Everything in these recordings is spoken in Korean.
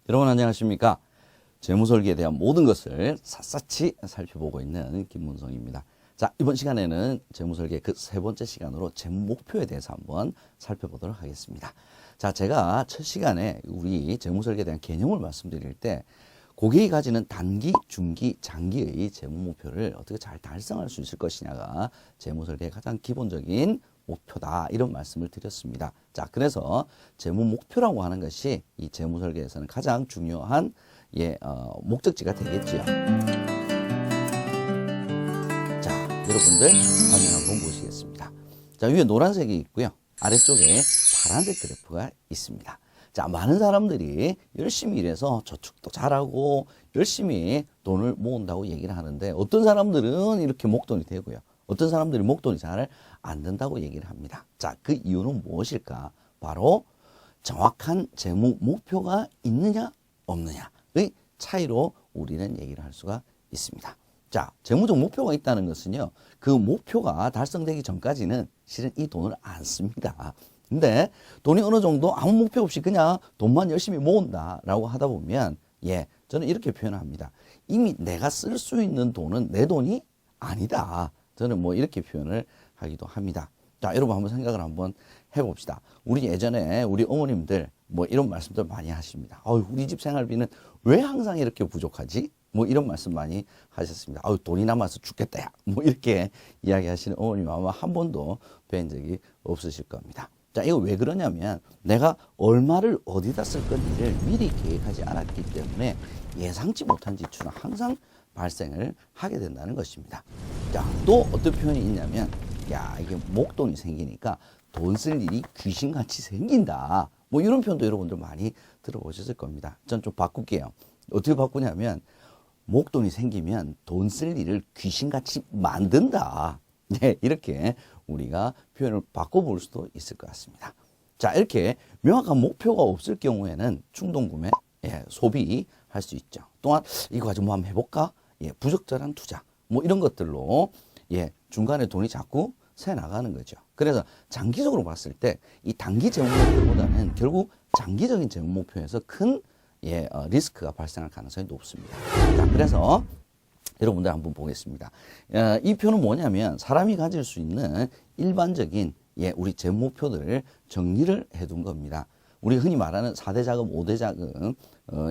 여러분 안녕하십니까? 재무설계에 대한 모든 것을 샅샅이 살펴보고 있는 김문성입니다. 자, 이번 시간에는 재무설계 그 세 번째 시간으로 재무목표에 대해서 한번 살펴보도록 하겠습니다. 자, 제가 첫 시간에 우리 재무설계에 대한 개념을 말씀드릴 때 고객이 가지는 단기, 중기, 장기의 재무목표를 어떻게 잘 달성할 수 있을 것이냐가 재무설계의 가장 기본적인 목표다, 이런 말씀을 드렸습니다. 자, 그래서 재무목표라고 하는 것이 이 재무설계에서는 가장 중요한 목적지가 되겠지요. 자, 여러분들 화면 한번 보시겠습니다. 자, 위에 노란색이 있고요, 아래쪽에 파란색 그래프가 있습니다. 자, 많은 사람들이 열심히 일해서 저축도 잘하고 열심히 돈을 모은다고 얘기를 하는데, 어떤 사람들은 이렇게 목돈이 되고요, 어떤 사람들이 목돈이 잘 안 된다고 얘기를 합니다. 자, 그 이유는 무엇일까? 바로 정확한 재무 목표가 있느냐 없느냐의 차이로 우리는 얘기를 할 수가 있습니다. 자, 재무적 목표가 있다는 것은요, 그 목표가 달성되기 전까지는 실은 이 돈을 안 씁니다. 근데 돈이 어느 정도 아무 목표 없이 그냥 돈만 열심히 모은다라고 하다 보면, 저는 이렇게 표현합니다. 이미 내가 쓸 수 있는 돈은 내 돈이 아니다. 저는 이렇게 표현을 하기도 합니다. 자, 여러분 한번 생각을 한번 해봅시다. 우리 예전에 우리 어머님들 이런 말씀들 많이 하십니다. 우리 집 생활비는 왜 항상 이렇게 부족하지? 이런 말씀 많이 하셨습니다. 돈이 남아서 죽겠다, 야. 이렇게 이야기하시는 어머님 아마 한 번도 뵌 적이 없으실 겁니다. 자, 이거 왜 그러냐면 내가 얼마를 어디다 쓸 건지를 미리 계획하지 않았기 때문에 예상치 못한 지출은 항상 발생을 하게 된다는 것입니다. 자, 또 어떤 표현이 있냐면, 이게 목돈이 생기니까 돈 쓸 일이 귀신같이 생긴다. 이런 표현도 여러분들 많이 들어보셨을 겁니다. 전 좀 바꿀게요. 어떻게 바꾸냐면, 목돈이 생기면 돈 쓸 일을 귀신같이 만든다. 이렇게 우리가 표현을 바꿔볼 수도 있을 것 같습니다. 자, 이렇게 명확한 목표가 없을 경우에는 충동구매, 소비할 수 있죠. 또한 이거 가지고 한번 해볼까? 부적절한 투자, 이런 것들로 중간에 돈이 자꾸 새 나가는 거죠. 그래서 장기적으로 봤을 때 이 단기 재무 목표보다는 결국 장기적인 재무 목표에서 큰 리스크가 발생할 가능성이 높습니다. 자, 그래서 여러분들 한번 보겠습니다. 이 표는 뭐냐면 사람이 가질 수 있는 일반적인 우리 재무 목표들을 정리를 해둔 겁니다. 우리 흔히 말하는 4대 자금, 5대 자금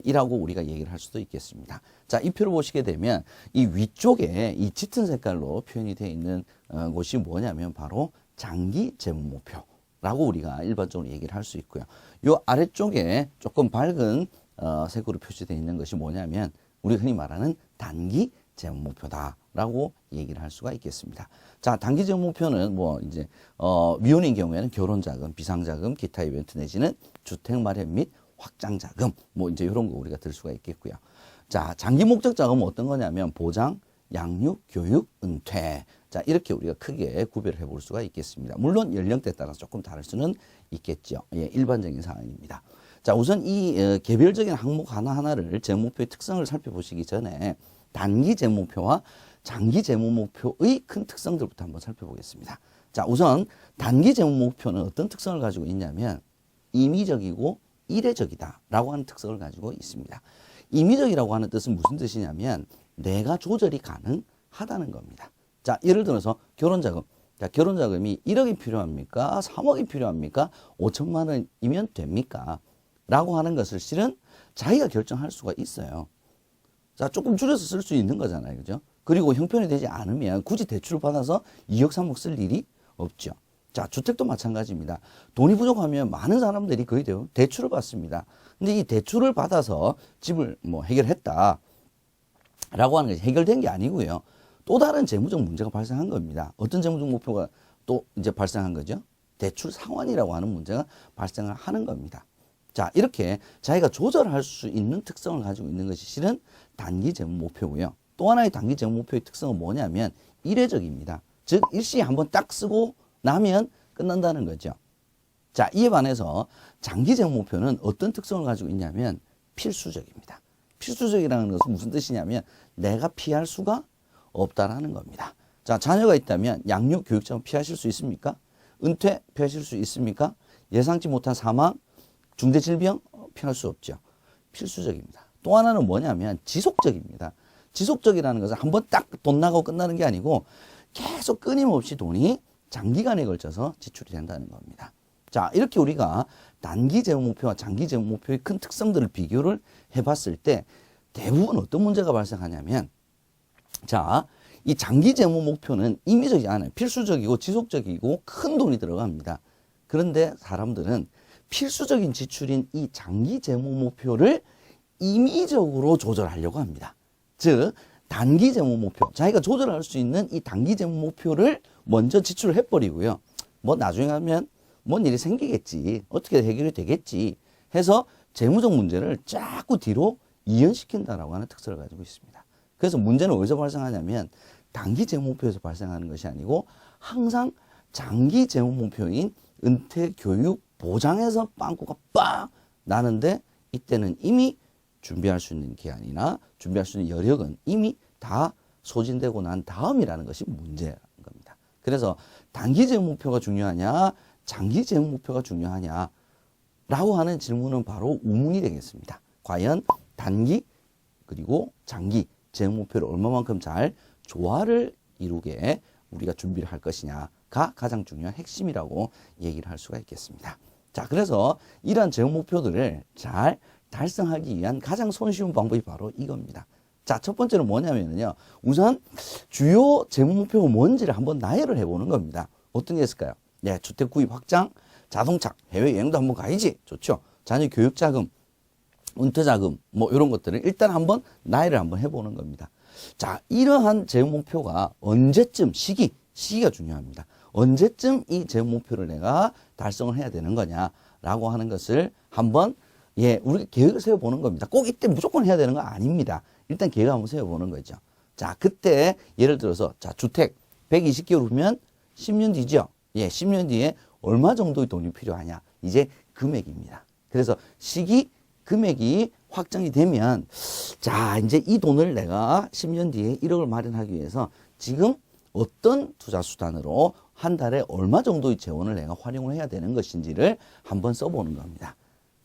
이라고 우리가 얘기를 할 수도 있겠습니다. 자, 이 표를 보시게 되면 이 위쪽에 이 짙은 색깔로 표현이 되어 있는 곳이 뭐냐면 바로 장기 재무 목표라고 우리가 일반적으로 얘기를 할 수 있고요. 이 아래쪽에 조금 밝은 색으로 표시되어 있는 것이 뭐냐면 우리 흔히 말하는 단기 재무 목표다라고 얘기를 할 수가 있겠습니다. 자, 단기 재무 목표는 미혼인 경우에는 결혼자금, 비상자금, 기타 이벤트 내지는 주택 마련 및 확장 자금, 이런 거 우리가 들 수가 있겠고요. 자, 장기 목적 자금은 어떤 거냐면 보장, 양육, 교육, 은퇴. 자, 이렇게 우리가 크게 구별을 해볼 수가 있겠습니다. 물론 연령대에 따라서 조금 다를 수는 있겠죠. 일반적인 사항입니다. 자, 우선 이 개별적인 항목 하나하나를 재무목표의 특성을 살펴보시기 전에 단기 재무목표와 장기 재무목표의 큰 특성들부터 한번 살펴보겠습니다. 자, 우선 단기 재무목표는 어떤 특성을 가지고 있냐면 임의적이고 이례적이다라고 하는 특성을 가지고 있습니다. 임의적이라고 하는 뜻은 무슨 뜻이냐면 내가 조절이 가능하다는 겁니다. 자, 예를 들어서 결혼자금. 자, 결혼자금이 1억이 필요합니까? 3억이 필요합니까? 5천만 원이면 됩니까? 라고 하는 것을 실은 자기가 결정할 수가 있어요. 자, 조금 줄여서 쓸 수 있는 거잖아요. 그죠? 그리고 형편이 되지 않으면 굳이 대출을 받아서 2억, 3억 쓸 일이 없죠. 자, 주택도 마찬가지입니다. 돈이 부족하면 많은 사람들이 거의 대출을 받습니다. 근데 이 대출을 받아서 집을 해결했다 라고 하는 것이 해결된 게 아니고요. 또 다른 재무적 문제가 발생한 겁니다. 어떤 재무적 목표가 또 이제 발생한 거죠? 대출 상환이라고 하는 문제가 발생을 하는 겁니다. 자, 이렇게 자기가 조절할 수 있는 특성을 가지고 있는 것이 실은 단기 재무 목표고요. 또 하나의 단기 재무 목표의 특성은 뭐냐면 이례적입니다. 즉 일시에 한번 딱 쓰고 나면 끝난다는 거죠. 자, 이에 반해서 장기 재무 목표는 어떤 특성을 가지고 있냐면 필수적입니다. 필수적이라는 것은 무슨 뜻이냐면 내가 피할 수가 없다라는 겁니다. 자, 자녀가 있다면 양육, 교육 자금 피하실 수 있습니까? 은퇴 피하실 수 있습니까? 예상치 못한 사망, 중대질병 피할 수 없죠. 필수적입니다. 또 하나는 뭐냐면 지속적입니다. 지속적이라는 것은 한번 딱 돈 나가고 끝나는 게 아니고 계속 끊임없이 돈이 장기간에 걸쳐서 지출이 된다는 겁니다. 자, 이렇게 우리가 단기 재무 목표와 장기 재무 목표의 큰 특성들을 비교를 해봤을 때 대부분 어떤 문제가 발생하냐면, 자, 이 장기 재무 목표는 임의적이지 않아요. 필수적이고 지속적이고 큰 돈이 들어갑니다. 그런데 사람들은 필수적인 지출인 이 장기 재무 목표를 임의적으로 조절하려고 합니다. 즉, 단기 재무 목표, 자기가 조절할 수 있는 이 단기 재무 목표를 먼저 지출을 해버리고요. 뭐 나중에 하면 뭔 일이 생기겠지, 어떻게 해결이 되겠지 해서 재무적 문제를 자꾸 뒤로 이연시킨다라고 하는 특성을 가지고 있습니다. 그래서 문제는 어디서 발생하냐면 단기 재무 목표에서 발생하는 것이 아니고 항상 장기 재무 목표인 은퇴 교육 보장에서 빵꾸가 빵 나는데, 이때는 이미 준비할 수 있는 기한이나 준비할 수 있는 여력은 이미 다 소진되고 난 다음이라는 것이 문제인 겁니다. 그래서 단기 재무 목표가 중요하냐, 장기 재무 목표가 중요하냐 라고 하는 질문은 바로 우문이 되겠습니다. 과연 단기 그리고 장기 재무 목표를 얼마만큼 잘 조화를 이루게 우리가 준비를 할 것이냐가 가장 중요한 핵심이라고 얘기를 할 수가 있겠습니다. 자, 그래서 이러한 재무 목표들을 잘 달성하기 위한 가장 손쉬운 방법이 바로 이겁니다. 자, 첫 번째는 뭐냐면요, 우선 주요 재무 목표가 뭔지를 한번 나열을 해보는 겁니다. 어떤 게 있을까요? 네, 주택 구입 확장, 자동차, 해외여행도 한번 가야지. 좋죠. 자녀 교육 자금, 은퇴 자금, 뭐 이런 것들을 일단 한번 나열을 한번 해보는 겁니다. 자, 이러한 재무 목표가 언제쯤, 시기가 중요합니다. 언제쯤 이 재무 목표를 내가 달성을 해야 되는 거냐라고 하는 것을 한번 우리가 계획을 세워보는 겁니다. 꼭 이때 무조건 해야 되는 거 아닙니다. 일단 계획을 한번 세워보는 거죠. 자, 그때 예를 들어서 자, 주택 120개월 후면 10년 뒤죠. 10년 뒤에 얼마 정도의 돈이 필요하냐, 이제 금액입니다. 그래서 시기, 금액이 확정이 되면, 자, 이제 이 돈을 내가 10년 뒤에 1억을 마련하기 위해서 지금 어떤 투자 수단으로 한 달에 얼마 정도의 재원을 내가 활용을 해야 되는 것인지를 한번 써보는 겁니다.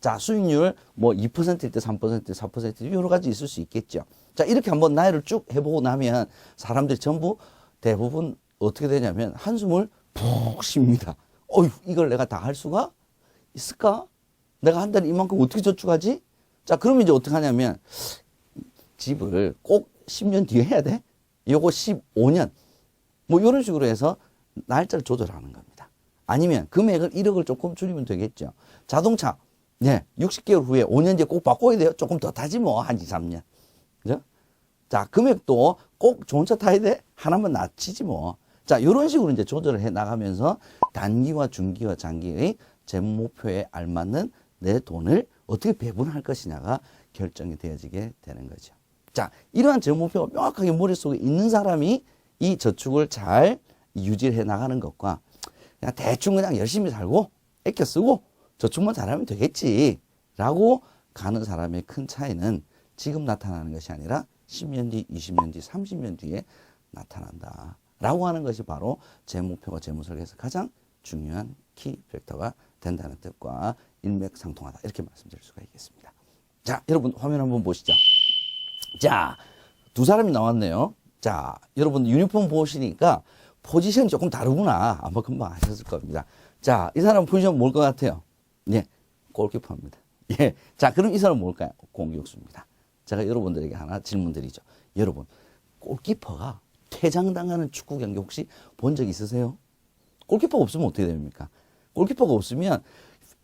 자, 수익률 뭐 2%일 때 3%, 4% 여러 가지 있을 수 있겠죠. 자, 이렇게 한번 나열을 쭉 해보고 나면 사람들이 전부 대부분 어떻게 되냐면 한숨을 푹 쉽니다. 어휴, 이걸 내가 다 할 수가 있을까? 내가 한 달에 이만큼 어떻게 저축하지? 자, 그러면 이제 어떻게 하냐면 집을 꼭 10년 뒤에 해야 돼? 요거 15년. 뭐 이런 식으로 해서 날짜를 조절하는 겁니다. 아니면 금액을 1억을 조금 줄이면 되겠죠. 자동차. 60개월 후에 5년 뒤에 꼭 바꿔야 돼요. 조금 더 타지 뭐, 한 2, 3년. 그죠? 자, 금액도 꼭 좋은 차 타야 돼? 하나만 낮추지 뭐. 자, 이런 식으로 이제 조절을 해 나가면서 단기와 중기와 장기의 재무 목표에 알맞는 내 돈을 어떻게 배분할 것이냐가 결정이 되어지게 되는 거죠. 자, 이러한 재무 목표가 명확하게 머릿속에 있는 사람이 이 저축을 잘 유지해 나가는 것과 그냥 대충 그냥 열심히 살고 아껴 쓰고 저축만 잘하면 되겠지 라고 가는 사람의 큰 차이는 지금 나타나는 것이 아니라 10년 뒤, 20년 뒤, 30년 뒤에 나타난다 라고 하는 것이 바로 재무목표와 재무설계에서 가장 중요한 키 팩터가 된다는 뜻과 일맥상통하다, 이렇게 말씀드릴 수가 있겠습니다. 자, 여러분 화면 한번 보시죠. 자, 두 사람이 나왔네요. 자, 여러분 유니폼 보시니까 포지션이 조금 다르구나 아마 금방 아셨을 겁니다. 자, 이 사람 포지션 뭘 것 같아요? 골키퍼입니다. 자, 그럼 이 사람은 뭘까요? 공격수입니다. 제가 여러분들에게 하나 질문 드리죠. 여러분, 골키퍼가 퇴장당하는 축구 경기 혹시 본 적 있으세요? 골키퍼가 없으면 어떻게 됩니까? 골키퍼가 없으면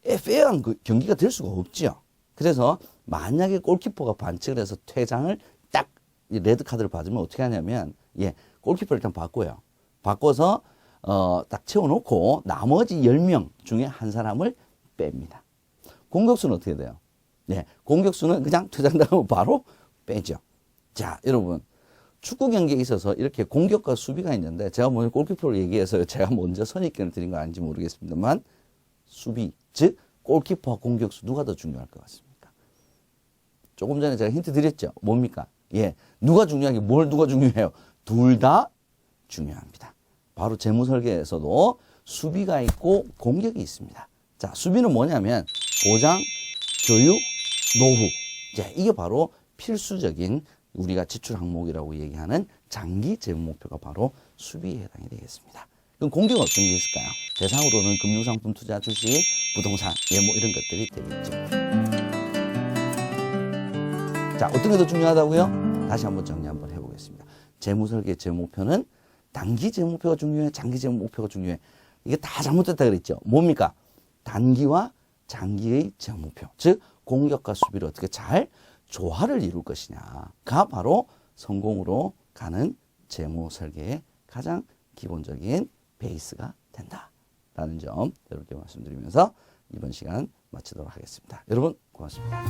페어한 경기가 될 수가 없죠. 그래서 만약에 골키퍼가 반칙을 해서 퇴장을 딱 레드카드를 받으면 어떻게 하냐면 골키퍼를 일단 바꿔요. 바꿔서 딱 채워놓고 나머지 10명 중에 한 사람을 뺍니다. 공격수는 어떻게 돼요? 공격수는 그냥 퇴장당하고 바로 빼죠. 자, 여러분, 축구 경기에 있어서 이렇게 공격과 수비가 있는데 제가 먼저 골키퍼를 얘기해서 제가 먼저 선입견을 드린 거 아닌지 모르겠습니다만 수비, 즉 골키퍼와 공격수 누가 더 중요할 것 같습니까? 조금 전에 제가 힌트 드렸죠. 뭡니까? 누가 중요한 게 누가 중요해요? 둘 다 중요합니다. 바로 재무설계에서도 수비가 있고 공격이 있습니다. 자, 수비는 뭐냐면 보장, 교육, 노후 이제 이게 바로 필수적인 우리가 지출 항목이라고 얘기하는 장기 재무 목표가 바로 수비에 해당이 되겠습니다. 그럼 공개가 어떤 게 있을까요? 대상으로는 금융상품 투자, 주식, 부동산, 예모 이런 것들이 되겠죠. 자, 어떤 게 더 중요하다고요? 다시 한번 정리 한번 해보겠습니다. 재무설계 재무 목표는 단기 재무 목표가 중요해, 장기 재무 목표가 중요해. 이게 다 잘못됐다 그랬죠. 뭡니까? 단기와 장기의 재무 목표, 즉 공격과 수비를 어떻게 잘 조화를 이룰 것이냐가 바로 성공으로 가는 재무 설계의 가장 기본적인 베이스가 된다라는 점 여러분께 말씀드리면서 이번 시간 마치도록 하겠습니다. 여러분 고맙습니다.